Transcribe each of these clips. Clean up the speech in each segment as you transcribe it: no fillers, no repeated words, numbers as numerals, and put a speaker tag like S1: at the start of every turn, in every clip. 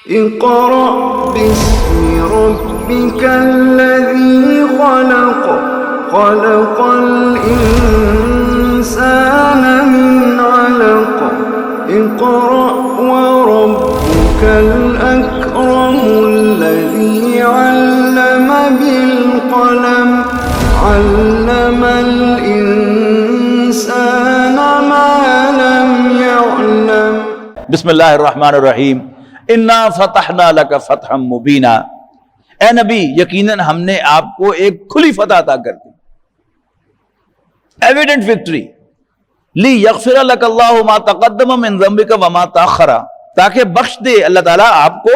S1: اقرأ باسم ربك الذي خلق خلق الإنسان من علق اقرأ وربك الأكرم الذي علم بالقلم علم الإنسان ما لم يعلم۔
S2: بسم اللہ الرحمن الرحیم۔ انا فتحنا لک فتحا مبینا، اے نبی یقیناً ہم نے آپ کو ایک کھلی فتح عطا کر دی، ایویڈنٹ وکٹری۔ لی یغفر لک اللہ ما تقدم من ذنبک وما تاخر، تاکہ بخش دے اللہ تعالیٰ آپ کو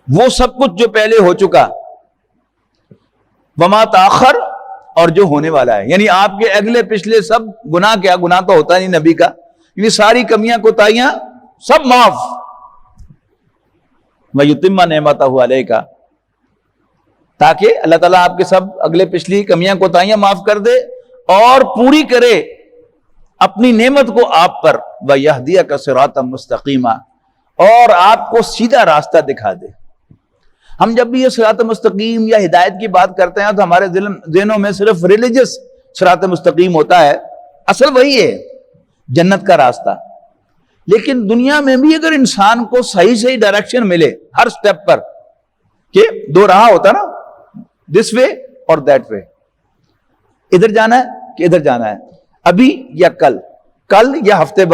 S2: وہ سب کچھ جو پہلے ہو چکا، وما تاخر، اور جو ہونے والا ہے، یعنی آپ کے اگلے پچھلے سب گناہ، کیا گناہ تو ہوتا نہیں نبی کا، یعنی ساری کمیاں کوتاہیاں سب معاف۔ وَيُتِمَّ نِعْمَتَهُ عَلَيْكَ، تاکہ اللہ تعالیٰ آپ کے سب اگلے پچھلی کمیاں کوتاہیاں معاف کر دے اور پوری کرے اپنی نعمت کو آپ پر، وَيَهْدِيَكَ صِرَاطًا مُسْتَقِيمًا، اور آپ کو سیدھا راستہ دکھا دے۔ ہم جب بھی یہ صراط مستقیم یا ہدایت کی بات کرتے ہیں تو ہمارے ذہنوں میں صرف ریلیجس صراط مستقیم ہوتا ہے، اصل وہی ہے جنت کا راستہ۔ لیکن دنیا میں بھی اگر انسان کو صحیح صحیح ڈائریکشن ملے ہر سٹیپ پر، کہ دو راہ ہوتا نا، دس وے اور دیٹ وے، ادھر جانا ہے کہ ادھر جانا ہے، ابھی یا کل، کل یا ہفتے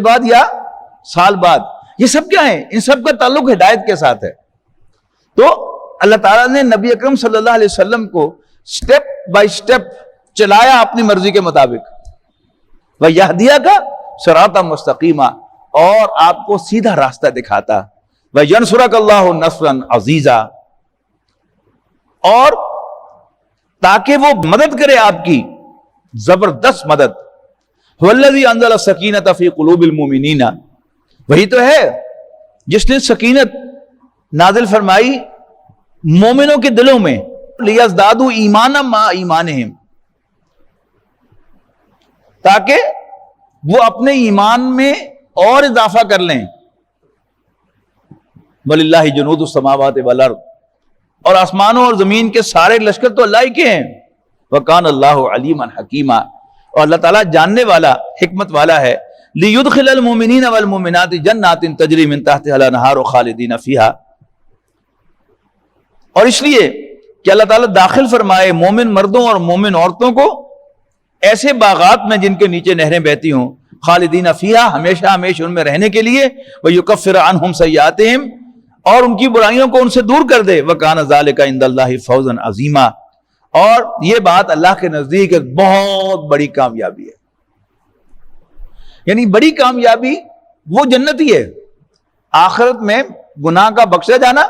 S2: بعد یا سال بعد، یہ سب کیا ہے؟ ان سب کا تعلق ہدایت کے ساتھ ہے۔ تو اللہ تعالیٰ نے نبی اکرم صلی اللہ علیہ وسلم کو سٹیپ بائی سٹیپ چلایا اپنی مرضی کے مطابق، وَيَهْدِيَكَ صِرَاطًا مُسْتَقِيمًا، اور آپ کو سیدھا راستہ دکھاتا، وَيَنْصُرَكَ اللَّهُ نَصْرًا عَزِيزًا، اور تاکہ وہ مدد کرے آپ کی زبردست مدد۔ هُوَ الَّذِي أَنزَلَ السَّكِينَةَ فِي قُلُوبِ الْمُؤْمِنِينَ، وہی تو ہے جس نے سکینت نازل فرمائی مومنوں کے دلوں میں، لِيَزْدَادُوا إِيمَانًا مَعَ إِيمَانِهِمْ، تاکہ وہ اپنے ایمان میں اور اضافہ کر لیں۔ وَلِلَّهِ جُنُودُ السَّمَاوَاتِ وَالْأَرْضِ، اور آسمانوں اور زمین کے سارے لشکر تو اللہ ہی کے ہیں۔ وَكَانَ اللَّهُ عَلِيمًا حَكِيمًا، اور اللہ تعالیٰ جاننے والا، حکمت والا ہے۔ لِيُدْخِلَ الْمُؤْمِنِينَ وَالْمُؤْمِنَاتِ جَنَّاتٍ تَجْرِي مِن تَحْتِهَا الْأَنْهَارُ خَالِدِينَ فِيهَا، اور اس لیے کہ اللہ تعالیٰ داخل فرمائے مومن مردوں اور مومن عورتوں کو ایسے باغات میں جن کے نیچے نہریں بہتی ہوں، خالدین فیہا، ہمیشہ ہمیشہ ان میں رہنے کے لیے، وَيُكَفِّرَ عَنْهُمْ سَیِّئَاتِهِمْ، اور ان کی برائیوں کو ان سے دور کر دے، وَكَانَ ذَلِكَ عِنْدَ اللَّهِ فَوْزًا عَظِیمًا، اور یہ بات اللہ کے نزدیک ایک بہت بڑی کامیابی ہے۔ یعنی بڑی کامیابی وہ جنتی ہے، آخرت میں گناہ کا بخشا جانا،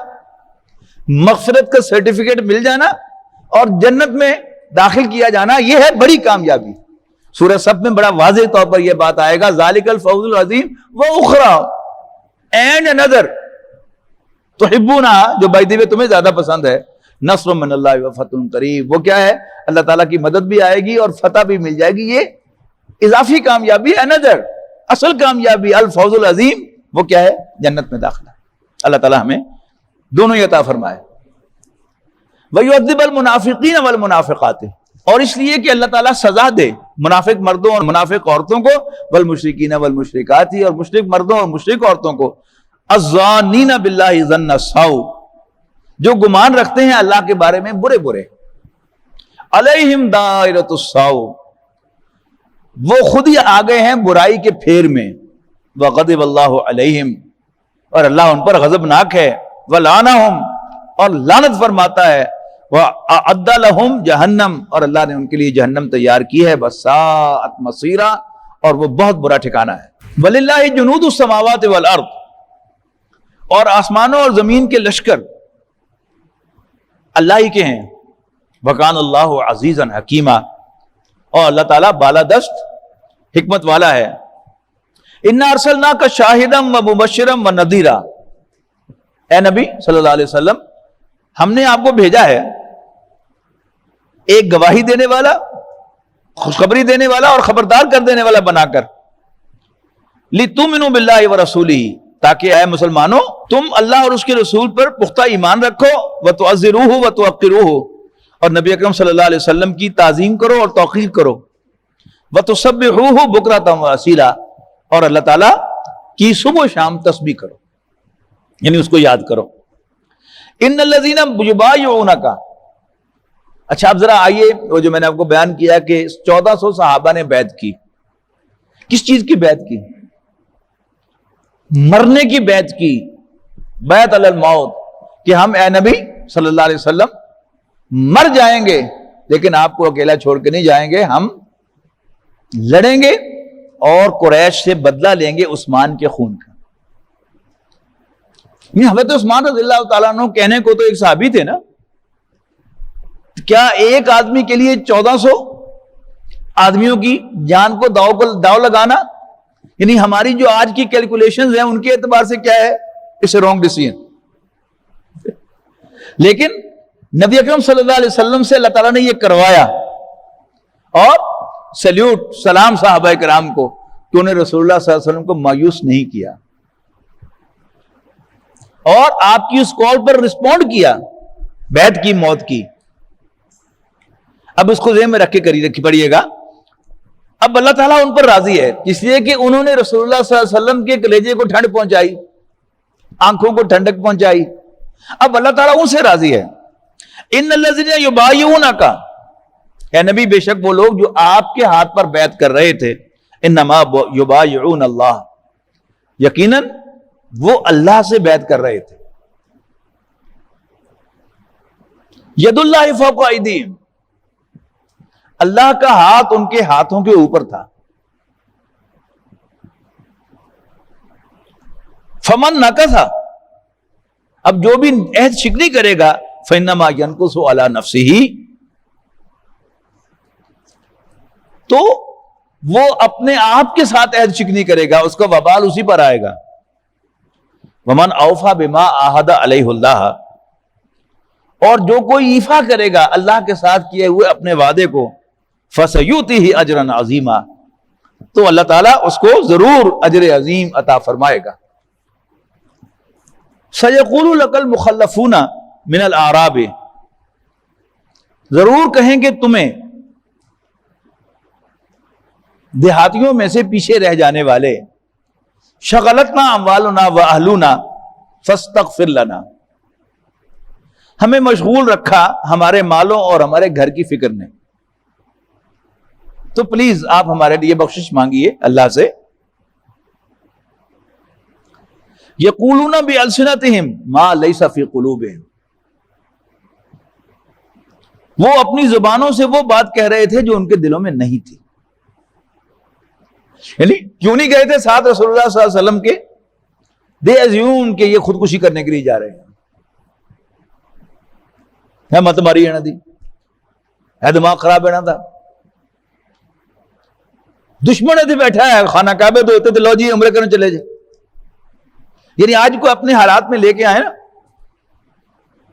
S2: مغفرت کا سرٹیفکیٹ مل جانا، اور جنت میں داخل کیا جانا، یہ ہے بڑی کامیابی۔ سورہ صف میں بڑا واضح طور پر یہ بات آئے گا، ذالک الفوز العظیم واخری اینڈ انذر تحبونہا، جو بائی دی وے تمہیں زیادہ پسند ہے، نصر من اللہ وفتح قریب، وہ کیا ہے؟ اللہ تعالیٰ کی مدد بھی آئے گی اور فتح بھی مل جائے گی۔ یہ اضافی کامیابی ہے، نظر اصل کامیابی الفوز العظیم وہ کیا ہے؟ جنت میں داخلہ۔ اللہ تعالیٰ ہمیں دونوں ہی عطا فرمائے۔ وَيُعَذِّبَ الْمُنَافِقِينَ وَالْمُنَافِقَاتِ، اور اس لیے کہ اللہ تعالیٰ سزا دے منافق مردوں اور منافق عورتوں کو، وَالْمُشْرِكِينَ وَالْمُشْرِكَاتِ، اور مشرک مردوں اور مشرک عورتوں کو، الظَّانِّينَ بِاللَّهِ ظَنَّ السَّوْءِ، جو گمان رکھتے ہیں اللہ کے بارے میں برے برے، عَلَيْهِمْ دَائِرَةُ السَّوْءِ، وہ خود ہی آ گئے ہیں برائی کے پھیر میں، وَغَضِبَ اللَّهُ عَلَيْهِمْ، اور اللہ ان پر غضبناک ہے، وَلَعَنَهُمْ، اور لعنت فرماتا ہے، وَأَعَدَّ لَهُمْ جَهَنَّمَ، اور اللہ نے ان کے لیے جہنم تیار کی ہے، وَسَاءَتْ مَصِيرًا، اور وہ بہت برا ٹھکانہ ہے۔ وَلِلَّهِ جُنُودُ السَّمَاوَاتِ وَالْأَرْضِ، اور آسمانوں اور زمین کے لشکر اللہ ہی کے ہیں، وَكَانَ اللَّهُ عَزِيزًا حَكِيمًا، اور اللہ تعالیٰ بالادست حکمت والا ہے۔ اِنَّا أَرْسَلْنَاكَ شَاهِدًا وَمُبَشِّرًا وَنَذِيرًا، اے نبی صلی اللہ علیہ وسلم، ہم نے آپ کو بھیجا ہے ایک گواہی دینے والا، خوشخبری دینے والا اور خبردار کر دینے والا بنا کر، لِتُؤْمِنُوا بِاللَّهِ وَرَسُولِهِ، تاکہ اے مسلمانوں تم اللہ اور اس کے رسول پر پختہ ایمان رکھو، وَتُعَزِّرُوهُ وَتُوَقِّرُوهُ، اور نبی اکرم صلی اللہ علیہ وسلم کی تعظیم کرو اور توقیر کرو، وَتُسَبِّحُوهُ بُكْرَةً وَأَصِيلًا، اور اللہ تعالیٰ کی صبح و شام تسبیح کرو، یعنی اس کو یاد کرو۔ ان الذین یبایعونک، اچھا اب ذرا آئیے، وہ جو میں نے آپ کو بیان کیا کہ 1400 صحابہ نے بیعت کی، کس چیز کی بیعت کی؟ مرنے کی بیعت کی، بیعت علی الموت، کہ ہم اے نبی صلی اللہ علیہ وسلم مر جائیں گے لیکن آپ کو اکیلا چھوڑ کے نہیں جائیں گے، ہم لڑیں گے اور قریش سے بدلہ لیں گے عثمان کے خون کا۔ حضرت عثمان رضی اللہ تعالیٰ عنہ کہنے کو تو ایک صحابی تھے نا، کیا ایک آدمی کے لیے 1400 آدمیوں کی جان کو داؤ لگانا؟ یعنی ہماری جو آج کی کیلکولیشنز ہیں ان کے اعتبار سے کیا ہے؟ اس رانگ ڈیسیژن۔ لیکن نبی اکرم صلی اللہ علیہ وسلم سے اللہ تعالیٰ نے یہ کروایا، اور سلیوٹ سلام صحابہ کرام کو کہ انہیں رسول اللہ صلی اللہ علیہ وسلم کو مایوس نہیں کیا اور آپ کی اس کال پر رسپونڈ کیا، بیعت کی، موت کی۔ اب اس کو ذہن میں رکھ کے رکھی پڑیے گا، اب اللہ تعالیٰ ان پر راضی ہے اس لیے کہ انہوں نے رسول اللہ صلی اللہ علیہ وسلم کے کلیجے کو ٹھنڈ پہنچائی، آنکھوں کو ٹھنڈک پہنچائی، اب اللہ تعالیٰ ان سے راضی ہے۔ ان الذین یبایعونک، اے نبی بے شک وہ لوگ جو آپ کے ہاتھ پر بیعت کر رہے تھے، انما یبایعون اللہ، یقیناً وہ اللہ سے بیعت کر رہے تھے۔ ید اللہ فوق ایدیہم، اللہ کا ہاتھ ان کے ہاتھوں کے اوپر تھا۔ فمن نکث، اب جو بھی عہد شکنی کرے گا، فإنما ينكث على نفسه، تو وہ اپنے آپ کے ساتھ عہد شکنی کرے گا، اس کا وبال اسی پر آئے گا۔ ومن اوفى بما عاهد علیہ اللہ، اور جو کوئی ایفا کرے گا اللہ کے ساتھ کیے ہوئے اپنے وعدے کو، فسیؤتیہ اجرا عظیما، تو اللہ تعالیٰ اس کو ضرور اجر عظیم عطا فرمائے گا۔ سیقول لک المخلفون من الاعراب، ضرور کہیں گے تمہیں دیہاتیوں میں سے پیچھے رہ جانے والے، شغلتنا اموالنا واہلنا فاستغفر لنا، ہمیں مشغول رکھا ہمارے مالوں اور ہمارے گھر کی فکر نے، تو پلیز آپ ہمارے لیے بخشش مانگیے اللہ سے۔ یقولون بألسنتہم ما لیس فی قلوبہم، وہ اپنی زبانوں سے وہ بات کہہ رہے تھے جو ان کے دلوں میں نہیں تھی۔ یعنی کیوں نہیں گئے تھے ساتھ رسول اللہ صلی اللہ علیہ وسلم کے؟ دے ازیوم کہ یہ خودکشی کرنے کے لیے جا رہے ہیں، مت ماری ہے نا دی، ہے دماغ خراب ہے نا تھا، دشمن اتنے بیٹھا ہے خانہ کعبے تو ہوتے تو لو جی عمرے کرنے چلے جائے۔ یعنی آج کو اپنے حالات میں لے کے آئے نا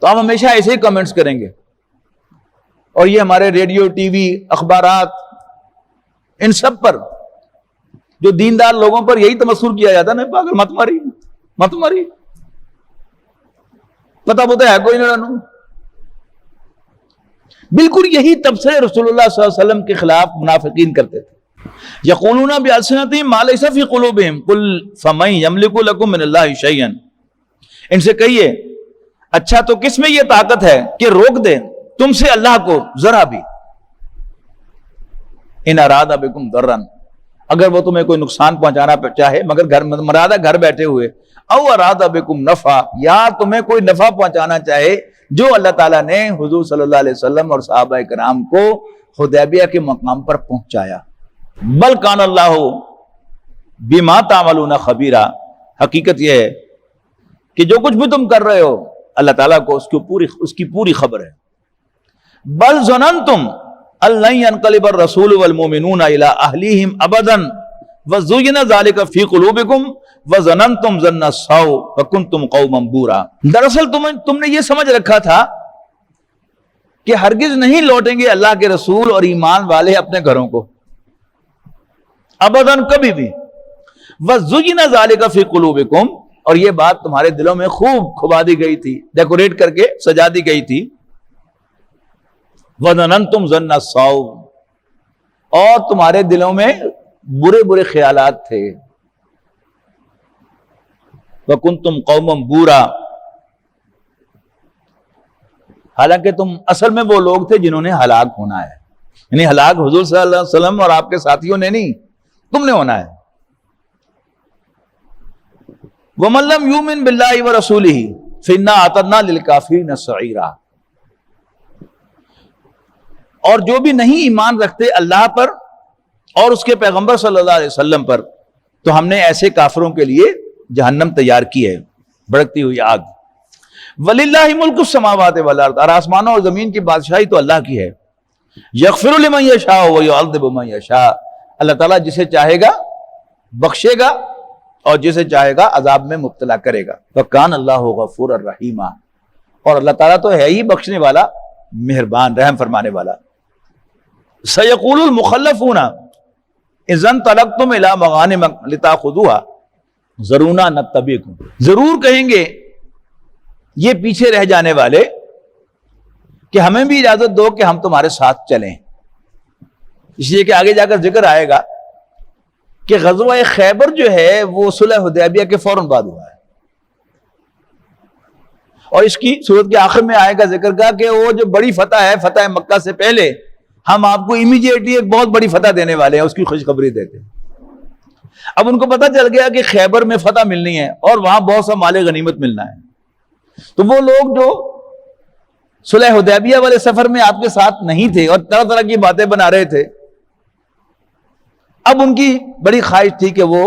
S2: تو ہم ہمیشہ ایسے ہی کمنٹس کریں گے، اور یہ ہمارے ریڈیو، ٹی وی، اخبارات، ان سب پر جو دیندار لوگوں پر یہی تمسخر کیا جاتا ہے نا، پاگل مت ماری مت ماری، پتہ ہے کوئی نہ، بالکل یہی تبصرے رسول اللہ صلی اللہ علیہ وسلم کے خلاف منافقین کرتے تھے۔ یقولون بألسنتہم ما لیس فی قلوبہم قل فمن یملک لکم من اللہ شیئا، ان سے کہیے اچھا تو کس میں یہ طاقت ہے کہ روک دے تم سے اللہ کو ذرا بھی، ان اراد بکم ضرا، اگر وہ تمہیں کوئی نقصان پہنچانا چاہے، مگر مرادہ گھر بیٹھے ہوئے، او اراد بکم نفع، یا تمہیں کوئی نفع پہنچانا چاہے، جو اللہ تعالیٰ نے حضور صلی اللہ علیہ وسلم اور صحابہ کرام کو حدیبیہ کے مقام پر پہنچایا۔ بل کان اللہ بما تعملون خبیرا، حقیقت یہ ہے کہ جو کچھ بھی تم کر رہے ہو اللہ تعالیٰ کو اس کی پوری خبر ہے۔ بل ظننتم ان لن ينقلب الرسول والمؤمنون الى اهلهم ابدا وزين ذلك في قلوبكم وظننتم ظن السوء وكنتم قوما بورا، دراصل تم نے یہ سمجھ رکھا تھا کہ ہرگز نہیں لوٹیں گے اللہ کے رسول اور ایمان والے اپنے گھروں کو، ابداً کبھی بھی، وَزُّيِّنَ ذَلِكَ فِي قُلُوبِكُمْ، اور یہ بات تمہارے دلوں میں خوب کھبا دی گئی تھی، ڈیکوریٹ کر کے سجا دی گئی تھی. وَظَنَنْتُمْ ظَنَّ السَّوْءِ، اور تمہارے دلوں میں برے برے خیالات تھے. وَكُنْتُمْ قَوْمًا بُورًا، حالانکہ تم اصل میں وہ لوگ تھے جنہوں نے ہلاک ہونا ہے. یعنی ہلاک حضور صلی اللہ علیہ وسلم اور آپ کے ساتھیوں نے نہیں، تم نے ہونا ہے. وَمَن لَّمْ يُؤْمِن بِاللَّهِ وَرَسُولِهِ فَإِنَّا أَعْتَدْنَا لِلْكَافِرِينَ سَعِيرًا، اور جو بھی نہیں ایمان رکھتے اللہ پر اور اس کے پیغمبر صلی اللہ علیہ وسلم پر، تو ہم نے ایسے کافروں کے لیے جہنم تیار کی ہے، بھڑکتی ہوئی آگ. وَلِلَّهِ مُلْكُ السَّمَاوَاتِ وَالْأَرْضِ، اور آسمانوں اور زمین کی بادشاہی تو اللہ کی ہے. يَغْفِرُ لِمَن يَشَاءُ وَيُعَذِّبُ مَن يَشَاءُ، اللہ تعالیٰ جسے چاہے گا بخشے گا اور جسے چاہے گا عذاب میں مبتلا کرے گا. وَكَانَ اللَّهُ غَفُورًا رَحِيمًا، اور اللہ تعالیٰ تو ہے ہی بخشنے والا، مہربان، رحم فرمانے والا. سَيَقُولُ الْمُخَلَّفُونَ إِذَا انطَلَقْتُمْ إِلَىٰ مَغَانِمَ لِتَأْخُذُوهَا ذَرُونَا نَتَّبِعْكُمْ، ضرور کہیں گے یہ پیچھے رہ جانے والے کہ ہمیں بھی اجازت دو کہ ہم تمہارے ساتھ چلیں. اس لیے کہ آگے جا کر ذکر آئے گا کہ غزوہ خیبر جو ہے وہ صلح حدیبیہ کے فوراً بعد ہوا ہے، اور اس کی صورت کے آخر میں آئے گا ذکر کا کہ وہ جو بڑی فتح ہے، فتح مکہ سے پہلے ہم آپ کو امیڈیٹلی ایک بہت بڑی فتح دینے والے ہیں، اس کی خوشخبری دیتے ہیں. اب ان کو پتہ چل گیا کہ خیبر میں فتح ملنی ہے اور وہاں بہت سا مال غنیمت ملنا ہے. تو وہ لوگ جو صلح حدیبیہ والے سفر میں آپ کے ساتھ نہیں تھے اور طرح طرح کی باتیں بنا رہے تھے، اب ان کی بڑی خواہش تھی کہ وہ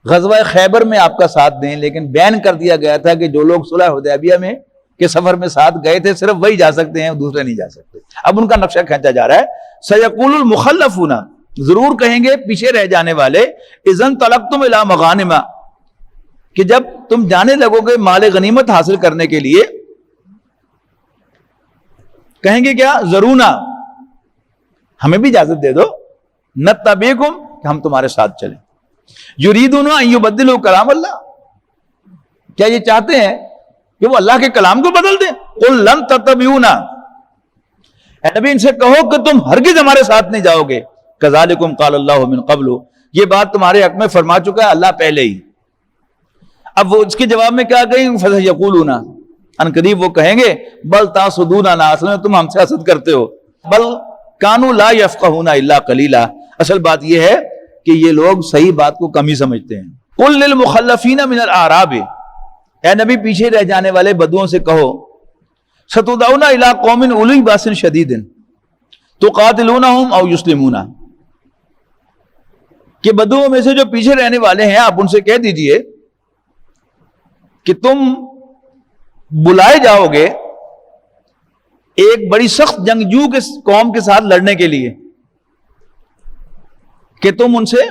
S2: غزوہ خیبر میں آپ کا ساتھ دیں، لیکن بین کر دیا گیا تھا کہ جو لوگ صلح حدیبیہ میں کے سفر میں ساتھ گئے تھے صرف وہی جا سکتے ہیں، دوسرے نہیں جا سکتے. اب ان کا نقشہ کھینچا جا رہا ہے. سَيَقُولُ الْمُخَلَّفُونَ، ضرور کہیں گے پیچھے رہ جانے والے، اِذَا انطَلَقْتُمْ إِلَىٰ مَغَانِمَ، کہ جب تم جانے لگو گے مال غنیمت حاصل کرنے کے لیے، کہیں گے کیا؟ ضرونا، ہمیں بھی اجازت دے دو، نتبعکم، کہ ہم تمہارے ساتھ چلیں. یریدون ان یبدلوا کلام اللہ، کیا یہ چاہتے ہیں کہ وہ اللہ کے کلام کو بدل دیں؟ قل لن تتبعونا، اے نبی ان سے کہو کہ تم ہرگز ہمارے ساتھ نہیں جاؤ گے. کذالکم قال اللہ من قبل، یہ بات تمہارے حق میں فرما چکا ہے اللہ پہلے ہی. اب وہ اس کے جواب میں کیا کہیں؟ فسیقولون، ان قریب وہ کہیں گے بل تحسدوننا، اصل میں تم ہم سے حسد کرتے ہو. بل کانوا لا یفقہون الا قلیلا، اصل بات یہ ہے کہ یہ لوگ صحیح بات کو کم ہی سمجھتے ہیں. قل للمخلفین من الاعراب، اے نبی پیچھے رہ جانے والے بدوؤں سے کہو، ستدعون الی قوم اولی باس شدید تقاتلونہم او یسلمون، کہ بدوؤں میں سے جو پیچھے رہنے والے ہیں آپ ان سے کہہ دیجئے کہ تم بلائے جاؤ گے ایک بڑی سخت جنگجو کے قوم کے ساتھ لڑنے کے لیے کہ تم ان سے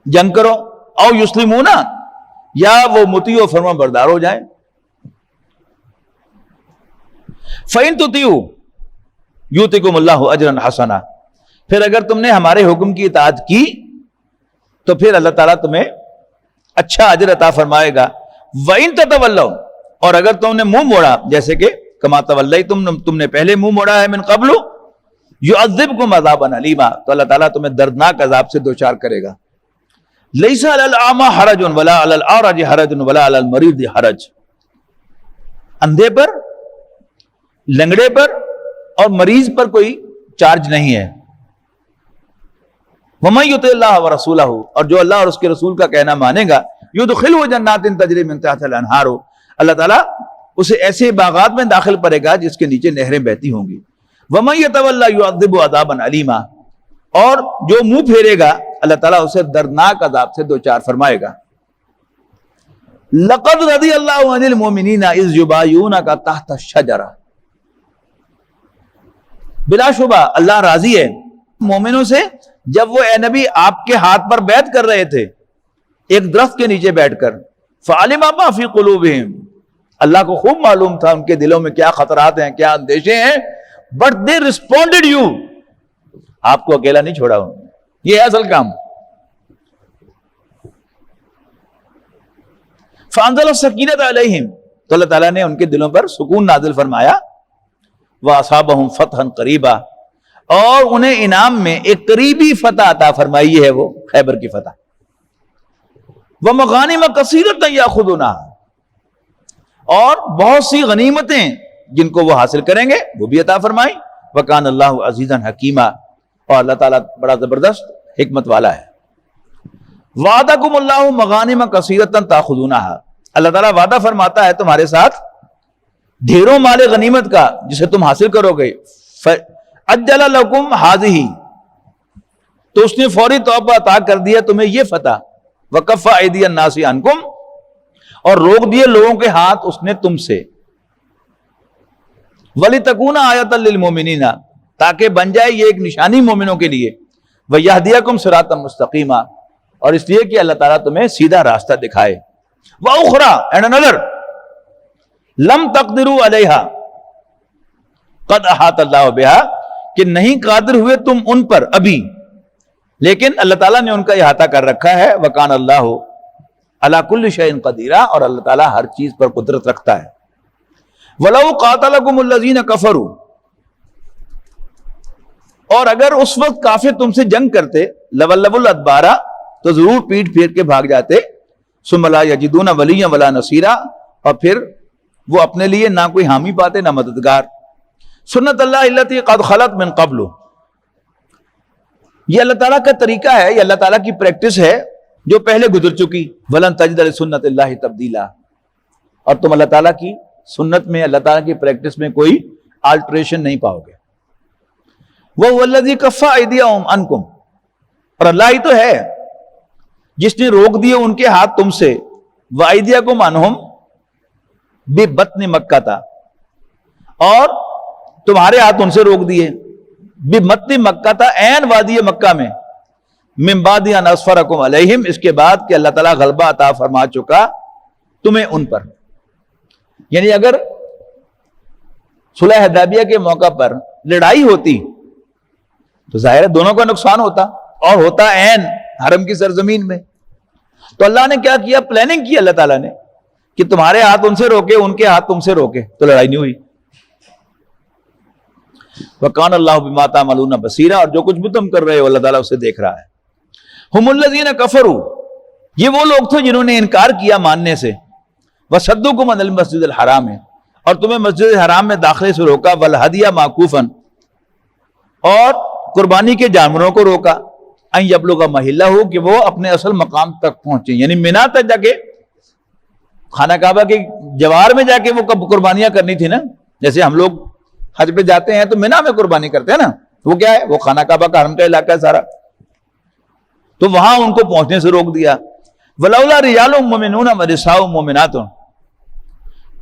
S2: جنگ کرو، او یسلمون، یا وہ مطیع و فرما بردار ہو جائیں. فَإِن تُطِیعُوا یُؤْتِکُمُ اللَّهُ أَجْرًا حَسَنًا، پھر اگر تم نے ہمارے حکم کی اطاعت کی تو پھر اللہ تعالیٰ تمہیں اچھا اجر عطا فرمائے گا. وَإِن تَتَوَلَّوْا، اور اگر تم نے منہ موڑا، جیسے کہ کما تولیتم، تم نے پہلے منہ موڑا ہے، من قبل یعذبکم عذابا علیما، تو اللہ تعالیٰ تمہیں دردناک عذاب سے دوچار کرے گا. لیس علی الاعمی حرج ولا علی الاعرج حرج ولا علی المریض حرج، اندھے پر، لنگڑے پر اور مریض پر کوئی چارج نہیں ہے. وَمَن یُطِعِ اللَّهَ وَرَسُولَهُ، اور جو اللہ اور اس کے رسول کا کہنا مانے گا، یُدْخِلْهُ جَنَّاتٍ تَجْرِی مِن تحتہا الانہار، اللہ تعالیٰ اسے ایسے باغات میں داخل کرے گا جس کے نیچے نہریں بہتی ہوں گی. وَمَن يَتَوَلَّ يُعَذِّبْهُ عَذَابًا عَلِیمًا، اور جو منہ پھیرے گا اللہ تعالیٰ اسے دردناک عذاب سے دوچار فرمائے گا. لَقَدْ رَضِيَ اللَّهُ عَنِ الْمُؤْمِنِينَ إِذْ يُبَايِعُونَكَ تَحْتَ الشَّجَرَةِ، بلا شبہ اللہ راضی ہے مومنوں سے جب وہ اے نبی آپ کے ہاتھ پر بیعت کر رہے تھے ایک درخت کے نیچے بیٹھ کر. فَعَلِمَ مَا فِي قُلُوبِهِمْ، اللہ کو خوب معلوم تھا ان کے دلوں میں کیا خطرات ہیں، کیا اندیشے ہیں. بٹ دے ریسپونڈڈ یو، آپ کو اکیلا نہیں چھوڑا انہوں نے، یہ ہے اصل کام. فانزل السکینۃ علیہم، تو اللہ تعالیٰ نے ان کے دلوں پر سکون نازل فرمایا، واصابہم فتحا قریبا، اور انہیں انعام میں ایک قریبی فتح عطا فرمائی ہے، وہ خیبر کی فتح، ومغانم کثیرۃ یاخذونہا، اور بہت سی غنیمتیں جن کو وہ حاصل کریں گے وہ بھی عطا فرمائی، وکان اللہ عزیزا حکیما، اور اللہ تعالیٰ بڑا زبردست حکمت والا ہے۔ وعدکم اللہ مغانم کثیرۃ تاخذونہا، اللہ تعالیٰ وعدہ فرماتا ہے تمہارے ساتھ ڈھیروں مال غنیمت کا جسے تم حاصل کرو گے، فَأَجَّلَ لَكُمْ هَذِهِ، تو اس نے فوری طور پر عطا کر دیا تمہیں یہ فتح، وَكَفَّ أَيْدِيَ النَّاسِ عَنْكُمْ، اور روک دیے لوگوں کے ہاتھ اس نے تم سے، وَلِتَكُونَ آیَةً لِّلْمُؤْمِنِينَ، تاکہ بن جائے یہ ایک نشانی مومنوں کے لیے، وَيَهْدِيَكُمْ صِرَاطًا مُسْتَقِيمًا، اور اس لیے کہ اللہ تعالیٰ تمہیں سیدھا راستہ دکھائے، وَأُخْرَى، and another، لَمْ تَقْدِرُوا عَلَيْهَا، قَدْ أَحَاطَ اللَّهُ بِهَا، کہ نہیں قادر ہوئے تم ان پر ابھی، لیکن اللہ تعالیٰ نے ان کا احاطہ کر رکھا ہے، وَكَانَ اللَّهُ عَلَى كُلِّ شَيْءٍ قَدِيرًا، اور اللہ تعالیٰ ہر چیز پر قدرت رکھتا ہے۔ وَلَوْ قَاتَلَكُمُ الَّذِينَ كَفَرُوا، اور اگر اس وقت کافر تم سے جنگ کرتے، لَوَلَّوُا الْأَدْبَارَ، تو ضرور پیٹ پھیر کے بھاگ جاتے، ثُمَّ لَا يَجِدُونَ وَلِيًّا وَلَا نَصِيرًا، اور پھر وہ اپنے لیے نہ کوئی حامی پاتے نہ مددگار۔ سنت اللہ التی قد خلت من قبل، یہ اللہ تعالیٰ کا طریقہ ہے، یہ اللہ تعالیٰ کی پریکٹس ہے جو پہلے گزر چکی، وَلَن تَجِدَ لِسُنَّتِ اللَّهِ تَبْدِيلًا، اور تم اللہ تعالیٰ کی سنت میں، اللہ تعالیٰ کی پریکٹس میں کوئی آلٹریشن نہیں پاؤ گے۔ وَهُوَ الَّذِي كَفَّ أَيْدِيَهُمْ عَنْكُمْ، اور اللہ ہی تو ہے جس نے روک دیے ان کے ہاتھ تم سے، وَأَيْدِيَكُمْ عَنْهُمْ بِبَطْنِ مَكَّةَ، اور تمہارے ہاتھ ان سے روک دیے، بِبَطْنِ مَكَّةَ، عین وادی مکہ میں، مِن بَعْدِ أَنْ أَظْفَرَكُمْ عَلَيْهِمْ، اس کے بعد کہ اللہ تعالیٰ غلبہ عطا فرما چکا تمہیں ان پر۔ یعنی اگر صلح حدیبیہ کے موقع پر لڑائی ہوتی تو ظاہر ہے دونوں کا نقصان ہوتا، اور ہوتا عین حرم کی سرزمین میں، تو اللہ نے کیا کیا، پلاننگ کی اللہ تعالیٰ نے کہ تمہارے ہاتھ ان سے روکے، ان کے ہاتھ تم سے روکے، تو لڑائی نہیں ہوئی۔ وَكَانَ اللَّهُ بِمَا تَعْمَلُونَ بَصِيرًا، اور جو کچھ بھی تم کر رہے ہو اللہ تعالیٰ اسے دیکھ رہا ہے۔ هُمُ الَّذِينَ كَفَرُوا، یہ وہ لوگ تھے جنہوں نے انکار کیا ماننے سے، وَصَدُّوكُمْ عَنِ الْمَسْجِدِ الْحَرَامِ، اور تمہیں مسجد حرام میں داخلے سے روکا، وَالْهَدْيَ مَعْكُوفًا، اور قربانی کے جانوروں کو روکا، ان یبلغ محلہ، کہ وہ اپنے اصل مقام تک پہنچے، یعنی مینا تک جا کے، خانہ کعبہ کے جوار میں جا کے وہ قربانیاں کرنی تھی نا، جیسے ہم لوگ حج پہ جاتے ہیں تو مینا میں قربانی کرتے ہیں نا، وہ کیا ہے، وہ خانہ کعبہ کا حرم کا علاقہ ہے سارا، تو وہاں ان کو پہنچنے سے روک دیا۔ ولولا رجال مؤمنون ونساء مؤمنات،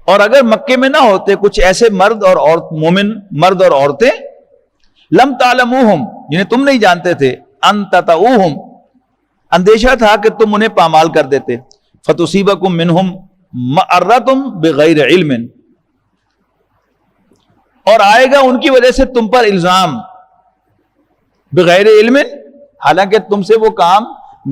S2: اور اگر مکے میں نہ ہوتے کچھ ایسے مرد اور مومن مرد اور عورتیں، لم تعلموہم، جنہیں تم نہیں جانتے تھے، ان تطؤوہم، اندیشہ تھا کہ تم انہیں پامال کر دیتے، فتصیبکم منہم معرۃ بغیر علم، اور آئے گا ان کی وجہ سے تم پر الزام، بغیر علم، حالانکہ تم سے وہ کام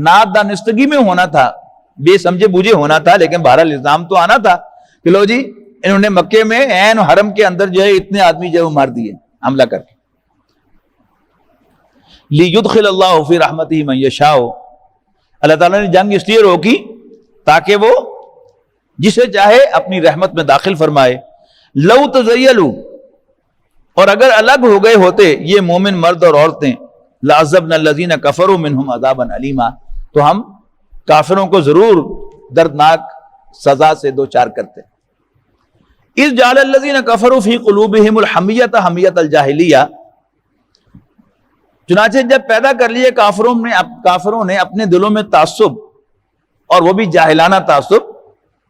S2: نادانستگی میں ہونا تھا، بے سمجھے بوجھے ہونا تھا، لیکن بہرحال الزام تو آنا تھا کہ لو جی انہوں نے مکے میں عین حرم کے اندر جو ہے اتنے آدمی جو مار دیے حملہ کر کے۔ لِيُدْخِلَ اللَّهُ فِي رَحْمَتِهِ مَن يَشَاءُ، اللہ تعالیٰ نے جنگ اس لیے روکی تاکہ وہ جسے چاہے اپنی رحمت میں داخل فرمائے۔ لَوْ تَزَيَّلُوا، اور اگر الگ ہو گئے ہوتے یہ مومن مرد اور عورتیں، لَعَذَّبْنَا الَّذِينَ كَفَرُوا مِنْهُمْ عَذَابًا أَلِيمًا، تو ہم کافروں کو ضرور دردناک سزا سے دوچار کرتے۔ اِذْ جَعَلَ الَّذِينَ كَفَرُوا فِي قُلُوبِهِمُ الْحَمِيَّةَ حَمِيَّةَ الْجَاهِلِيَّةِ، چنانچہ جب پیدا کر لیے کافروں نے اپنے دلوں میں تعصب، اور وہ بھی جاہلانہ تعصب،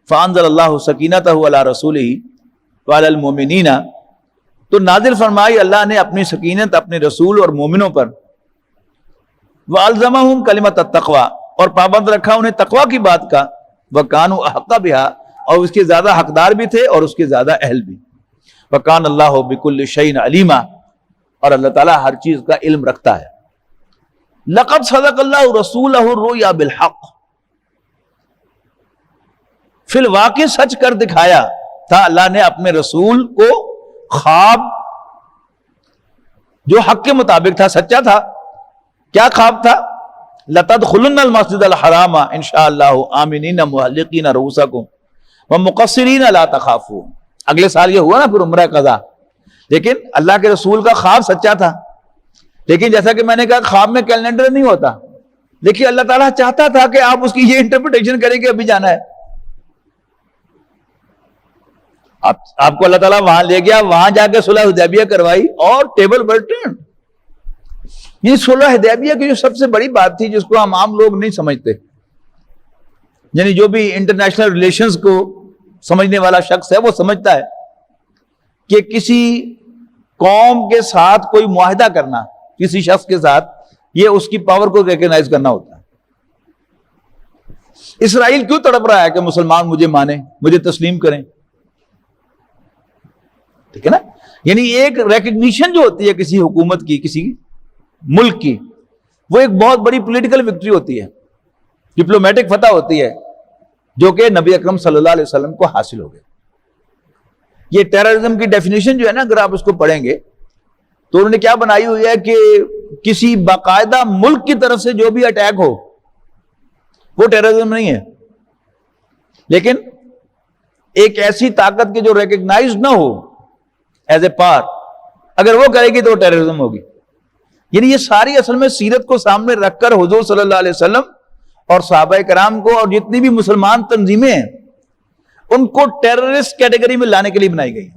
S2: فَأَنزَلَ اللَّهُ سَكِينَتَهُ عَلَى رَسُولِهِ وَعَلَى الْمُؤْمِنِينَ، تو نازل فرمائی اللہ نے اپنی سکینت اپنے رسول اور مومنوں پر، وَأَلْزَمَهُمْ كَلِمَةَ التَّقْوَى، اور پابند رکھا انہیں تقوی کی بات کا، وَكَانُوا أَحَقَّ بِهَا، اور اس کے زیادہ حقدار بھی تھے اور اس کے زیادہ اہل بھی، وَكَانَ اللَّهُ بِكُلِّ شَيْءٍ عَلِيمًا، اور اللہ تعالیٰ ہر چیز کا علم رکھتا ہے۔ لَقَدْ صَدَقَ اللَّهُ رَسُولَهُ الرُّؤْيَا بِالْحَقِّ فی الواقع سچ کر دکھایا تھا اللہ نے اپنے رسول کو خواب جو حق کے مطابق تھا، سچا تھا۔ کیا خواب تھا؟ لَتَدْخُلُنَّ الْمَسْجِدَ الْحَرَامَ انشاءاللہ آمنین محلقین رؤوسکم ومقصرین لا تخافون۔ اگلے سال یہ ہوا نا پھر عمرہ قضا، لیکن اللہ کے رسول کا خواب سچا تھا۔ لیکن جیسا کہ میں نے کہا خواب میں کیلنڈر نہیں ہوتا، لیکن اللہ تعالیٰ چاہتا تھا کہ آپ اس کی یہ انٹرپریٹیشن کریں کہ ابھی جانا ہے۔ آپ کو اللہ تعالیٰ وہاں لے گیا، وہاں جا کے صلح حدیبیہ کروائی اور ٹیبل پر ٹرن۔ یہ صلح حدیبیہ کی جو سب سے بڑی بات تھی جس کو ہم عام لوگ نہیں سمجھتے، یعنی جو بھی انٹرنیشنل ریلیشنز کو سمجھنے والا شخص ہے وہ سمجھتا ہے کہ کسی قوم کے ساتھ کوئی معاہدہ کرنا، کسی شخص کے ساتھ، یہ اس کی پاور کو ریکگنائز کرنا ہوتا ہے۔ اسرائیل کیوں تڑپ رہا ہے کہ مسلمان مجھے مانیں، مجھے تسلیم کریں؟ ٹھیک ہے نا؟ یعنی ایک ریکگنیشن جو ہوتی ہے کسی حکومت کی، کسی ملک کی، وہ ایک بہت بڑی پولیٹیکل وکٹری ہوتی ہے، ڈپلومیٹک فتح ہوتی ہے، جو کہ نبی اکرم صلی اللہ علیہ وسلم کو حاصل ہو گئے۔ یہ ٹیررزم کی ڈیفینیشن جو ہے نا، اگر آپ اس کو پڑھیں گے تو انہوں نے کیا بنائی ہوئی ہے کہ کسی باقاعدہ ملک کی طرف سے جو بھی اٹیک ہو وہ ٹیررزم نہیں ہے، لیکن ایک ایسی طاقت کے جو ریکگنائز نہ ہو ایز اے پار، اگر وہ کرے گی تو وہ ٹیررزم ہوگی۔ یعنی یہ ساری اصل میں سیرت کو سامنے رکھ کر حضور صلی اللہ علیہ وسلم اور صحابہ کرام کو اور جتنی بھی مسلمان تنظیمیں ہیں ان کو ٹیررسٹ کیٹیگری میں لانے کے لیے بنائی گئی۔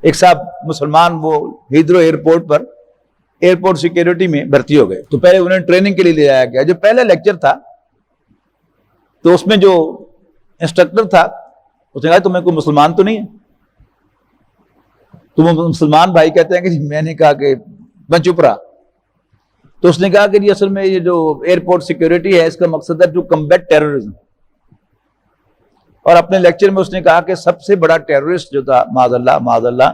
S2: ایک صاحب مسلمان وہ ہیدرو ایئرپورٹ پر ایئرپورٹ سیکیورٹی میں بھرتی ہو گئے، تو پہلے انہیں ٹریننگ کے لیے لے آیا گیا۔ جو پہلا لیکچر تھا تو اس میں جو انسٹرکٹر تھا اس نے کہا تمہیں کوئی مسلمان تو نہیں ہے؟ تو وہ مسلمان بھائی کہتے ہیں کہ جی میں نے کہا کہ میں چپ رہا۔ تو اس نے کہا کہ جی اصل میں یہ جو ایئرپورٹ سیکیورٹی ہے اس کا مقصد ہے ٹو کمبیٹ ٹیررزم، اور اپنے لیکچر میں اس نے کہا کہ سب سے بڑا ٹیررسٹ جو تھا معاذ اللہ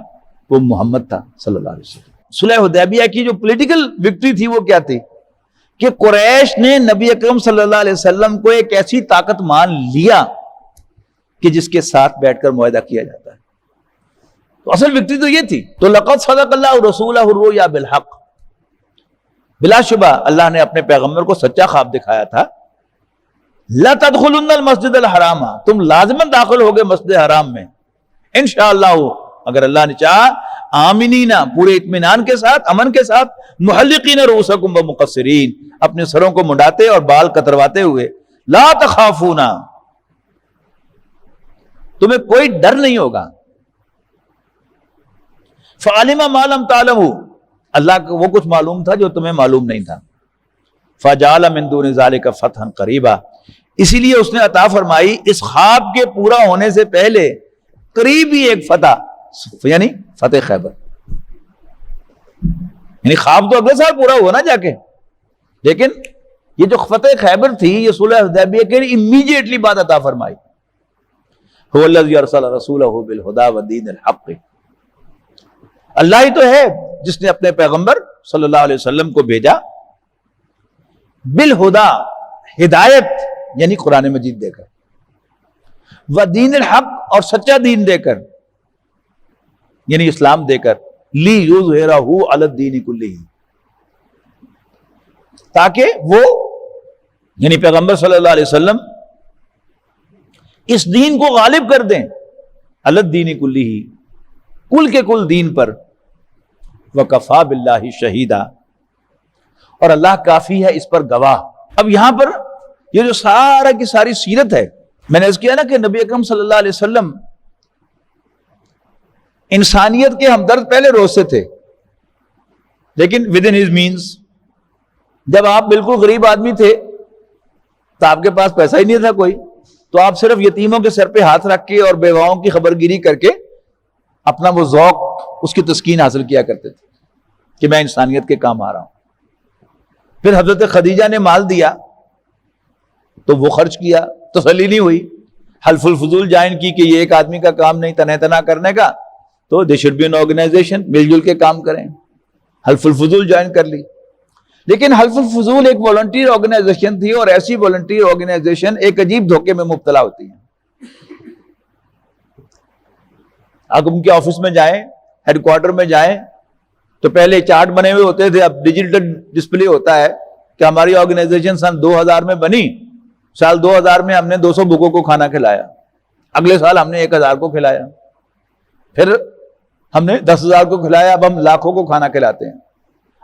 S2: وہ محمد تھا صلی اللہ علیہ وسلم۔ صلح حدیبیہ کی جو پولیٹیکل وکٹری تھی وہ کیا تھی کہ قریش نے نبی اکرم صلی اللہ علیہ وسلم کو ایک ایسی طاقت مان لیا کہ جس کے ساتھ بیٹھ کر معاہدہ کیا جاتا ہے۔ تو اصل وکٹری تو یہ تھی۔ تو لقد صدق اللہ رسولہ الرؤیا بالحق، بلا شبہ اللہ نے اپنے پیغمبر کو سچا خواب دکھایا تھا۔ لا تدخلن المسجد الحرام، تم لازماً داخل ہوگے مسجد حرام میں انشاءاللہ، اگر اللہ نے چاہا، آمنین، پورے اطمینان کے ساتھ، امن کے ساتھ، محلقین رؤوسکم ومقصرین، اپنے سروں کو منڈاتے اور بال کترواتے ہوئے، لا تخافون، تمہیں کوئی ڈر نہیں ہوگا۔ فعلم ما لم تعلموا، اللہ کو وہ کچھ معلوم تھا جو تمہیں معلوم نہیں تھا۔ فجعل من دون ذلك فتحا قریبا، اسی لیے اس نے عطا فرمائی اس خواب کے پورا ہونے سے پہلے قریب ہی ایک فتح، یعنی فتح خیبر۔ یعنی خواب تو اگلے سال پورا ہوا نا جا کے، لیکن یہ جو فتح خیبر تھی یہ صلح حدیبیہ کے امیڈیٹلی بعد عطا فرمائی۔ هو الذی ارسل رسولہ بالہدی ودین الحق، اللہ ہی تو ہے جس نے اپنے پیغمبر صلی اللہ علیہ وسلم کو بھیجا بالہدا، ہدایت یعنی قرآن مجید دے کر، ودین الحق اور سچا دین دے کر یعنی اسلام دے کر، لیظہرہ علی الدین کلہ، تاکہ وہ یعنی پیغمبر صلی اللہ علیہ وسلم اس دین کو غالب کر دیں، علی الدین کلہ، کل کے کل دین پر، وکفی باللہ شہیدا، اور اللہ کافی ہے اس پر گواہ۔ اب یہاں پر یہ جو سارا کی ساری سیرت ہے، میں نے عرض کیا نا کہ نبی اکرم صلی اللہ علیہ وسلم انسانیت کے ہمدرد پہلے روز سے تھے، لیکن ود ان ہز مینز، جب آپ بالکل غریب آدمی تھے تو آپ کے پاس پیسہ ہی نہیں تھا کوئی، تو آپ صرف یتیموں کے سر پہ ہاتھ رکھ کے اور بیواؤں کی خبر گیری کر کے اپنا وہ ذوق، اس کی تسکین حاصل کیا کرتے تھے کہ میں انسانیت کے کام آ رہا ہوں۔ پھر حضرت خدیجہ نے مال دیا تو وہ خرچ کیا، تسلی نہیں ہوئی، حلف الفضول جوائن کی کہ یہ ایک آدمی کا کام نہیں تنہ تنہ کرنے کا، تو they should be an organization, مل جل کے کام کریں، حلف الفضول جوائن کر لی۔ لیکن حلف الفضول ایک والنٹیر آرگنائزیشن تھی، اور ایسی والنٹیر آرگنائزیشن ایک عجیب دھوکے میں مبتلا ہوتی ہے. آپ ان کے آفس میں جائیں، ہیڈ کوارٹر میں جائیں، تو پہلے چارٹ بنے ہوئے ہوتے تھے، اب ڈیجیٹل ڈسپلے ہوتا ہے کہ ہماری آرگنائزیشن سن 2000 میں بنی، سال 2000 میں ہم نے 200 بھوکوں کو کھانا کھلایا، اگلے سال ہم نے 1000 کو کھلایا، پھر ہم نے 10,000 کو کھلایا، اب ہم لاکھوں کو کھانا کھلاتے ہیں.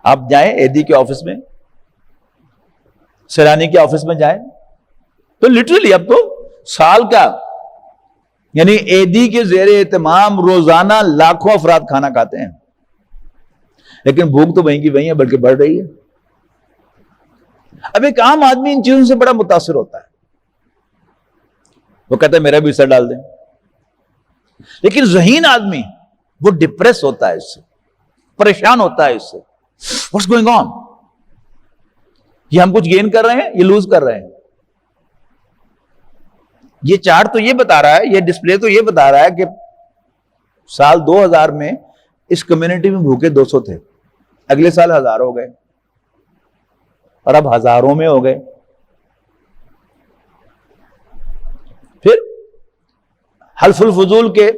S2: آپ جائیں ایدی کے آفس میں، سیلانی کے آفس میں جائیں، تو لٹرلی اب تو سال کا، یعنی ایدی کے زیر اہتمام روزانہ لاکھوں افراد کھانا کھاتے ہیں، لیکن بھوک تو وہیں کی وہیں ہے، بلکہ بڑھ رہی ہے. اب ایک عام آدمی ان چیزوں سے بڑا متاثر ہوتا ہے، وہ کہتا ہے میرا بھی حصہ ڈال دیں. لیکن ذہین آدمی وہ ڈپریس ہوتا ہے، اس سے پریشان ہوتا ہے، اس سے واٹس گوئنگ آن، یہ ہم کچھ گین کر رہے ہیں، یہ لوز کر رہے ہیں. یہ چارٹ تو یہ بتا رہا ہے، یہ ڈسپلے تو یہ بتا رہا ہے کہ سال 2000 میں اس کمیونٹی میں بھوکے 200 تھے، اگلے سال 1000 ہو گئے، اور اب ہزاروں میں ہو گئے. پھر حلف الفضول کے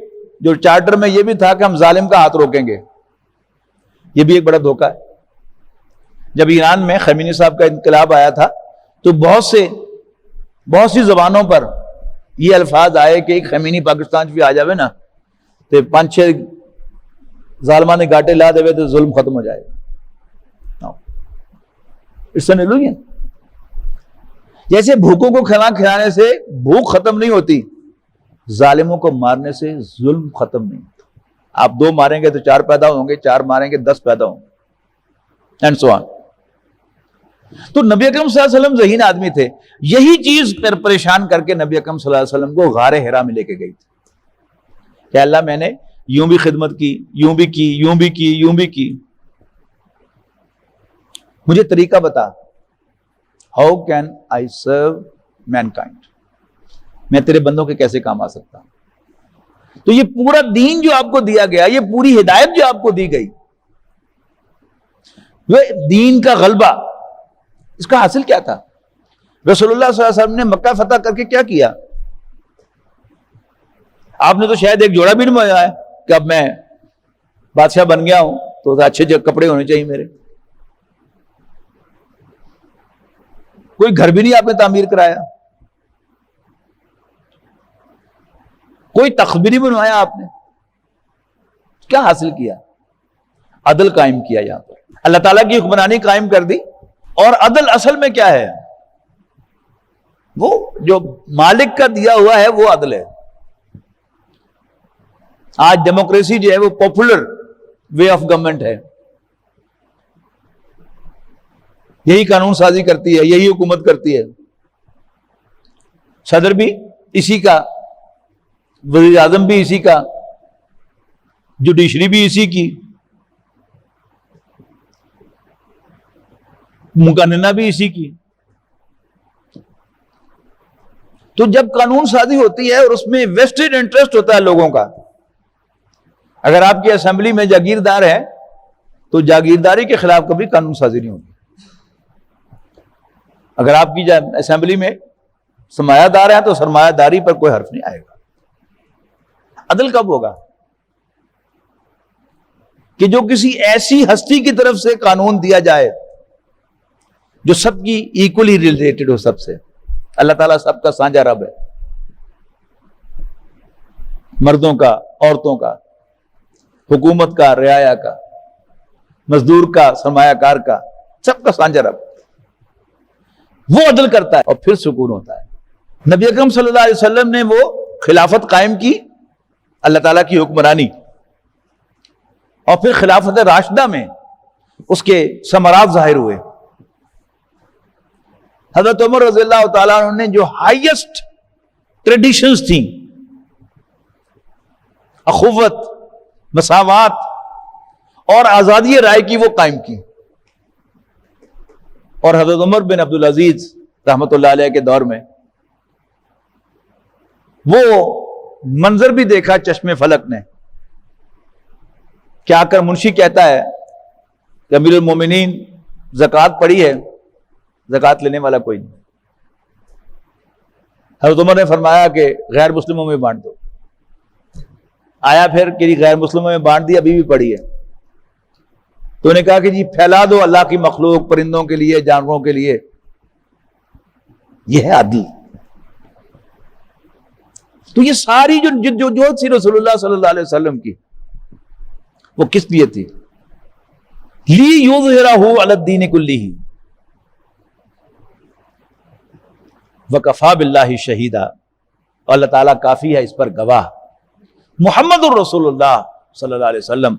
S2: جو چارٹر میں یہ بھی تھا کہ ہم ظالم کا ہاتھ روکیں گے، یہ بھی ایک بڑا دھوکہ ہے. جب ایران میں خمینی صاحب کا انقلاب آیا تھا تو بہت سی زبانوں پر یہ الفاظ آئے کہ ایک خمینی پاکستان بھی آ جاوے نا تو 5-6 ظالمان نے گاٹے لا دے تو ظلم ختم ہو جائے گا. It's an illusion. جیسے بھوکوں کو کھانا کھلانے سے بھوک ختم نہیں ہوتی، ظالموں کو مارنے سے ظلم ختم نہیں ہوتا. آپ 2 ماریں گے تو 4 پیدا ہوں گے، 4 ماریں گے 10 پیدا ہوں گے، اینڈ سو آن. تو نبی اکرم صلی اللہ علیہ وسلم ذہین آدمی تھے، یہی چیز پریشان کر کے نبی اکرم صلی اللہ علیہ وسلم کو غار حرا میں لے کے گئی تھی کہ اللہ میں نے یوں بھی خدمت کی، یوں بھی کی، یوں بھی کی، یوں بھی کی، مجھے طریقہ بتا، how can I serve mankind, میں تیرے بندوں کے کیسے کام آ سکتا ہوں. تو یہ پورا دین جو آپ کو دیا گیا، یہ پوری ہدایت جو آپ کو دی گئی، یہ دین کا غلبہ، اس کا حاصل کیا تھا؟ رسول اللہ صلی اللہ علیہ وسلم نے مکہ فتح کر کے کیا کیا؟ آپ نے تو شاید ایک جوڑا بھی نہیں بنایا ہے کہ اب میں بادشاہ بن گیا ہوں تو اچھے کپڑے ہونے چاہیے میرے. کوئی گھر بھی نہیں آپ نے تعمیر کرایا، کوئی تخت بھی نہیں بنوایا آپ نے. کیا حاصل کیا؟ عدل قائم کیا. یہاں پر اللہ تعالیٰ کی حکمرانی قائم کر دی. اور عدل اصل میں کیا ہے؟ وہ جو مالک کا دیا ہوا ہے وہ عدل ہے. آج ڈیموکریسی جو ہے وہ پاپولر وے آف گورنمنٹ ہے، یہی قانون سازی کرتی ہے، یہی حکومت کرتی ہے. صدر بھی اسی کا، وزیر اعظم بھی اسی کا، جوڈیشری بھی اسی کی، مقننہ بھی اسی کی. تو جب قانون سازی ہوتی ہے اور اس میں ویسٹڈ انٹرسٹ ہوتا ہے لوگوں کا، اگر آپ کی اسمبلی میں جاگیردار ہے تو جاگیرداری کے خلاف کبھی قانون سازی نہیں ہوگی. اگر آپ کی اسمبلی میں سرمایہ دار ہے تو سرمایہ داری پر کوئی حرف نہیں آئے گا. عدل کب ہوگا؟ کہ جو کسی ایسی ہستی کی طرف سے قانون دیا جائے جو سب کی ایکولی ریلیٹڈ ہو سب سے. اللہ تعالیٰ سب کا سانجا رب ہے، مردوں کا، عورتوں کا، حکومت کا، رعایا کا، مزدور کا، سرمایہ کار کا، سب کا سانجا رب. وہ عدل کرتا ہے اور پھر سکون ہوتا ہے. نبی اکرم صلی اللہ علیہ وسلم نے وہ خلافت قائم کی، اللہ تعالیٰ کی حکمرانی، اور پھر خلافت راشدہ میں اس کے ثمرات ظاہر ہوئے. حضرت عمر رضی اللہ تعالیٰ عنہ نے جو ہائیسٹ ٹریڈیشنز تھیں، اخوت، مساوات اور آزادی رائے کی، وہ قائم کی. اور حضرت عمر بن عبدالعزیز رحمۃ اللہ علیہ کے دور میں وہ منظر بھی دیکھا چشم فلک نے. کیا کر منشی کہتا ہے کہ امیر المومنین زکوٰۃ پڑی ہے، زکوٰۃ لینے والا کوئی نہیں. حضرت عمر نے فرمایا کہ غیر مسلموں میں بانٹ دو. آیا پھر کہ غیر مسلموں میں بانٹ دی، ابھی بھی پڑی ہے. تو انہوں نے کہا کہ جی پھیلا دو اللہ کی مخلوق، پرندوں کے لیے، جانوروں کے لیے. یہ ہے عدل. تو یہ ساری جو تھی رسول اللہ صلی اللہ علیہ وسلم کی، وہ کس لیے تھی؟ لِیُظْہِرَہُ عَلَى الدِّینِ کُلِّہِ وَکَفَىٰ بِاللَّهِ شَہِیدًا. اور اللہ تعالیٰ کافی ہے اس پر گواہ. محمد الرسول اللہ صلی اللہ علیہ وسلم،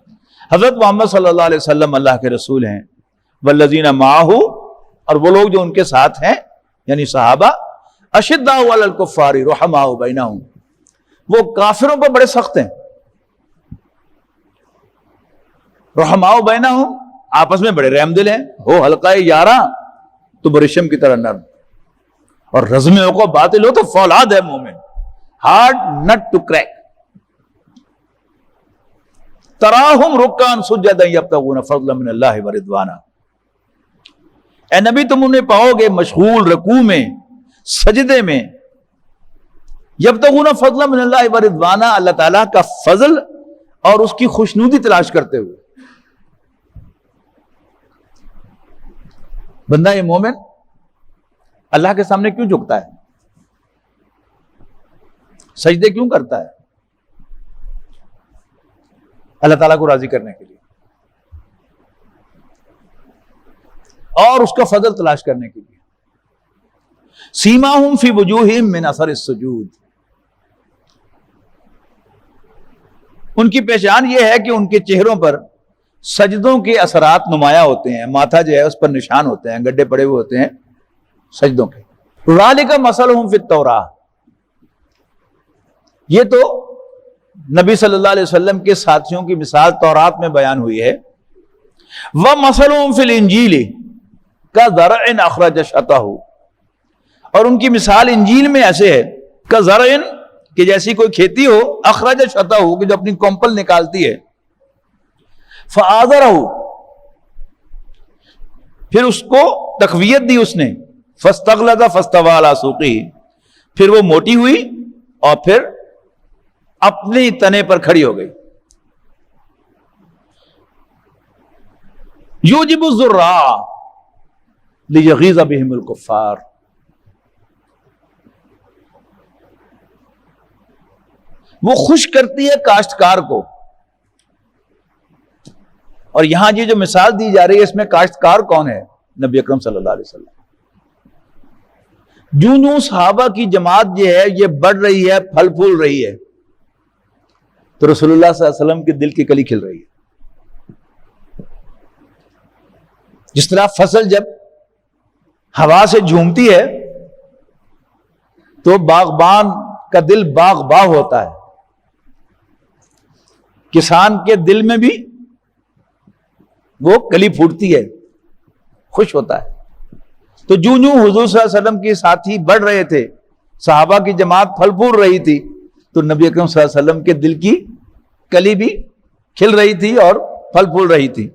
S2: حضرت محمد صلی اللہ علیہ وسلم اللہ کے رسول ہیں. والذین معہ، اور وہ لوگ جو ان کے ساتھ ہیں یعنی صحابہ، اشداء علی الکفار رحماء بینہم، وہ کافروں پر بڑے سخت ہیں. رحماء بینہم، آپس میں بڑے رحم دل ہیں. ہو حلقہ یارہ تو برشم کی طرح نرم، اور رزم کو باطل ہو تو فولاد ہے مومن، ہارڈ نٹ ٹو کریک. تراہم رکعا سجدا یبتغون فضلا من اللہ ورضوانا. اے نبی تم انہیں پاؤ گے مشغول رکوع میں، سجدے میں، یبتغون فضلا من اللہ ورضوانا، اللہ تعالیٰ کا فضل اور اس کی خوشنودی تلاش کرتے ہوئے. بندہ یہ مومن اللہ کے سامنے کیوں جھکتا ہے؟ سجدے کیوں کرتا ہے؟ اللہ تعالیٰ کو راضی کرنے کے لیے اور اس کا فضل تلاش کرنے کے لیے. سیماہم فی وجوہہم من اثر السجود، ان کی پہچان یہ ہے کہ ان کے چہروں پر سجدوں کے اثرات نمایاں ہوتے ہیں. ماتھا جو ہے اس پر نشان ہوتے ہیں، گڈھے پڑے ہوئے ہوتے ہیں سجدوں کے. ذالک مثلہم فی التوراۃ، یہ تو نبی صلی اللہ علیہ وسلم کے ساتھیوں کی مثال تورات میں بیان ہوئی ہے. وَمَثَلُهُمْ فِي الْإِنْجِيلِ كَزَرْعٍ أَخْرَجَ شَطْأَهُ، اور ان کی مثال انجیل میں ایسے ہے كَزَرْعٍ، کہ جیسی کوئی کھیتی ہو، أَخْرَجَ شَطْأَهُ، کہ جو اپنی کومپل نکالتی ہے، فَآذَرَهُ، پھر اس کو تقویت دی اس نے، فَاسْتَغْلَظَ فَاسْتَوَىٰ عَلَىٰ سُوقِهِ، پھر وہ موٹی ہوئی اور پھر اپنی تنے پر کھڑی ہو گئی. یوجب الزراع لیغیظ بہم الکفار، وہ خوش کرتی ہے کاشتکار کو. اور یہاں یہ جو مثال دی جا رہی ہے اس میں کاشتکار کون ہے؟ نبی اکرم صلی اللہ علیہ وسلم. جو صحابہ کی جماعت جو ہے یہ بڑھ رہی ہے، پھل پھول رہی ہے، تو رسول اللہ صلی اللہ علیہ وسلم کے دل کی کلی کھل رہی ہے. جس طرح فصل جب ہوا سے جھومتی ہے تو باغبان کا دل باغ باغ ہوتا ہے، کسان کے دل میں بھی وہ کلی پھوٹتی ہے، خوش ہوتا ہے. تو جو حضور صلی اللہ علیہ وسلم کے ساتھی بڑھ رہے تھے، صحابہ کی جماعت پھل پھول رہی تھی، تو نبی اکرم صلی اللہ علیہ وسلم کے دل کی کلی بھی کھل رہی تھی اور پھل پھول رہی تھی.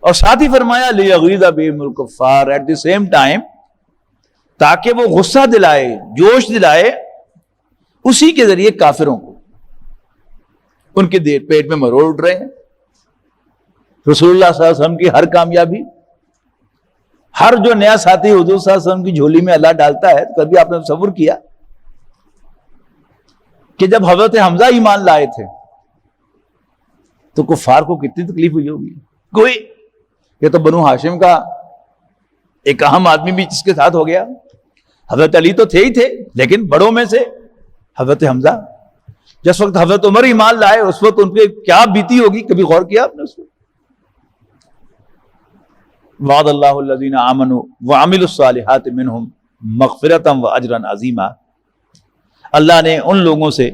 S2: اور ساتھ ہی فرمایا لیغیظ بہم الکفار، ایٹ دی سیم ٹائم تاکہ وہ غصہ دلائے، جوش دلائے اسی کے ذریعے کافروں کو. ان کے پیٹ میں مروڑ اٹھ رہے ہیں. رسول اللہ صلی اللہ علیہ وسلم کی ہر کامیابی، ہر جو نیا ساتھی حضور صلی اللہ علیہ وسلم کی جھولی میں اللہ ڈالتا ہے، کبھی آپ نے تصور کیا کہ جب حضرت حمزہ ایمان لائے تھے تو کفار کو کتنی تکلیف ہوئی ہوگی؟ کوئی، یہ تو بنو ہاشم کا ایک اہم آدمی بھی جس کے ساتھ ہو گیا. حضرت علی تو تھے ہی تھے، لیکن بڑوں میں سے حضرت حمزہ. جس وقت حضرت عمر ایمان لائے اس وقت ان پہ کیا بیتی ہوگی، کبھی غور کیا آپ نے اس وقت؟ وعد اللہ الذین آمنوا وعملوا الصالحات منہم مغفرۃ واجرا عظیما، اللہ نے ان لوگوں سے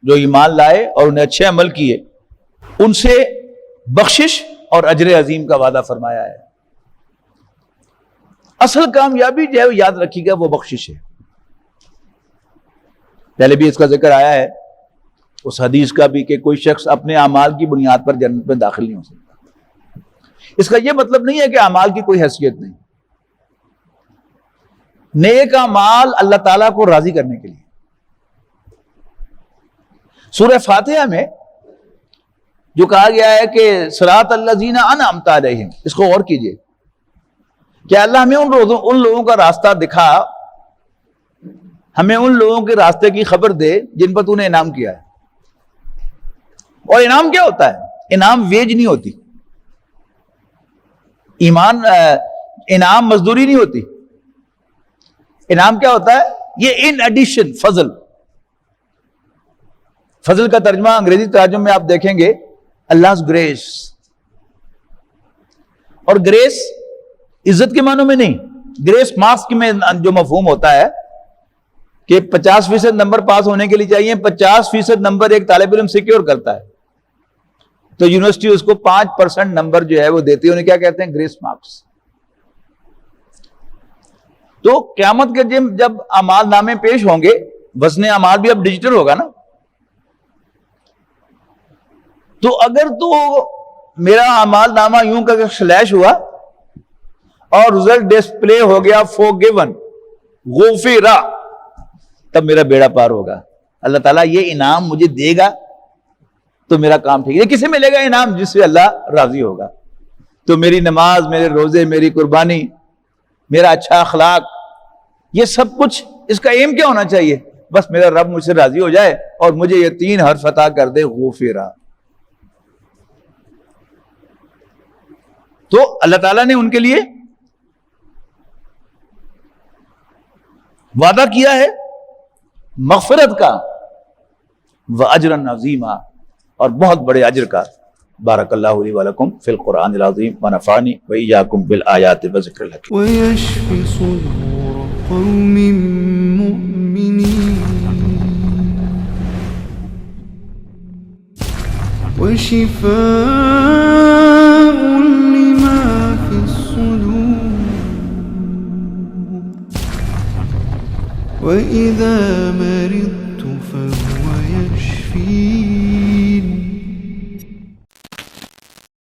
S2: جو ایمان لائے اور انہیں اچھے عمل کیے ان سے بخشش اور اجر عظیم کا وعدہ فرمایا ہے. اصل کامیابی جو ہے وہ یاد رکھیے گا وہ بخشش ہے. پہلے بھی اس کا ذکر آیا ہے اس حدیث کا بھی کہ کوئی شخص اپنے اعمال کی بنیاد پر جنت میں داخل نہیں ہو سکتا. اس کا یہ مطلب نہیں ہے کہ اعمال کی کوئی حیثیت نہیں. نیک اعمال اللہ تعالیٰ کو راضی کرنے کے لیے. سورہ فاتحہ میں جو کہا گیا ہے کہ صراط الذین انعمت علیہم، اس کو غور کیجئے کہ اللہ ہمیں ان لوگوں کا راستہ دکھا، ہمیں ان لوگوں کے راستے کی خبر دے جن پر تو نے انعام کیا ہے. اور انعام کیا ہوتا ہے؟ انعام ویج نہیں ہوتی، انعام مزدوری نہیں ہوتی. انعام کیا ہوتا ہے؟ یہ ان ایڈیشن فضل. فضل کا ترجمہ انگریزی ترجمے میں آپ دیکھیں گے Allah's grace. اور گریس عزت کے معنوں میں نہیں، گریس مارکس میں جو مفہوم ہوتا ہے کہ 50% نمبر پاس ہونے کے لیے چاہیے، 50% نمبر ایک طالب علم سیکیور کرتا ہے تو یونیورسٹی اس کو 5% نمبر جو ہے وہ دیتی ہے، انہیں کیا کہتے ہیں؟ Grace marks. تو قیامت کے دن جب اعمال نامے پیش ہوں گے، وزن اعمال بھی اب ڈیجیٹل ہوگا نا، تو اگر تو میرا اعمال نامہ یوں کہ سلیش ہوا اور رزلٹ ڈسپلے ہو گیا فورگیون غفرا، تب میرا بیڑا پار ہوگا. اللہ تعالیٰ یہ انعام مجھے دے گا تو میرا کام ٹھیک ہے. کسے ملے گا انعام؟ جس سے اللہ راضی ہوگا. تو میری نماز، میرے روزے، میری قربانی، میرا اچھا اخلاق، یہ سب کچھ اس کا ایم کیا ہونا چاہیے؟ بس میرا رب مجھ سے راضی ہو جائے اور مجھے یہ 3 حرف عطا کر دے، غفرا. تو اللہ تعالیٰ نے ان کے لیے وعدہ کیا ہے مغفرت کا، وَأَجْرًا عَظِيمًا، اور بہت بڑے اجر کا. بارک اللہ لی ولکم فی القرآن العظیم ونفعنی وإیاکم بالآیات والذکر الحکیم.
S1: ويشفي صدور قوم مؤمنين وشفاء لما في الصدور وإذا مرضت